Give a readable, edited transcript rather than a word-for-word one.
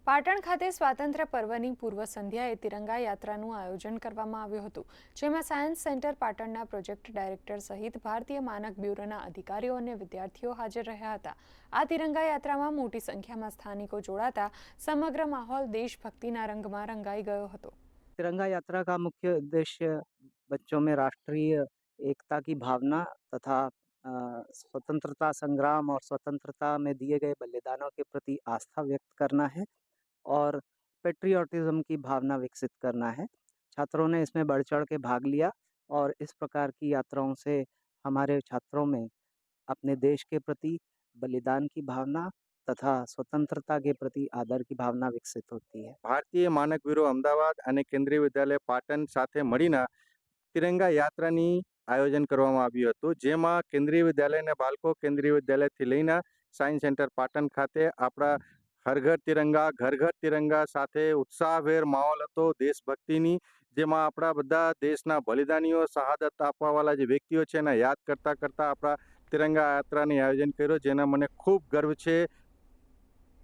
પાટણ ખાતે સ્વાતંત્ર્ય પર્વની પૂર્વ સંધ્યાએ તિરંગા યાત્રાનું આયોજન કરવામાં આવ્યું હતું, જેમાં સાયન્સ સેન્ટર પાટણના પ્રોજેક્ટ ડાયરેક્ટર સહિત ભારતીય માનક બ્યુરોના અધિકારીઓ અને વિદ્યાર્થીઓ હાજર રહ્યા હતા। આ તિરંગા યાત્રામાં મોટી સંખ્યામાં સ્થાનિકો જોડાતા સમગ્ર માહોલ દેશભક્તિના રંગમાં રંગાઈ ગયો હતો। तिरंगा यात्रा का मुख्य उद्देश्य बच्चों में राष्ट्रीय एकता की भावना तथा स्वतंत्रता संग्राम और स्वतंत्रता में दिए गए बलिदानों के प्रति आस्था व्यक्त करना है और पेट्रियाटिज्म की भावना विकसित करना है। छात्रों ने इसमें बढ़ चढ़ के भाग लिया और इस प्रकार की यात्राओं से हमारे छात्रों में अपने देश के प्रति बलिदान की भावना तथा स्वतंत्रता के प्रति आदर की भावना विकसित होती है। ભારતીય માનક બ્યુરો અમદાવાદ અને કેન્દ્રીય વિદ્યાલય પાટણ સાથે મળીને તિરંગા યાત્રાની આયોજન કરવામાં આવ્યું હતું, જેમાં કેન્દ્રીય વિદ્યાલયના બાળકો કેન્દ્રીય વિદ્યાલયથી લઈને સાયન્સ સેન્ટર પાટણ ખાતે આપણા હર ઘર તિરંગા સાથે ઉત્સાહભેર માહોલ હતો દેશભક્તિની, જેમાં આપણા બધા દેશના બલિદાનીઓ શહાદત આપવાવાળા જે વ્યક્તિઓ છે એને યાદ કરતા કરતા આપણા તિરંગા યાત્રાનું આયોજન કર્યું, જેના મને ખૂબ ગર્વ છે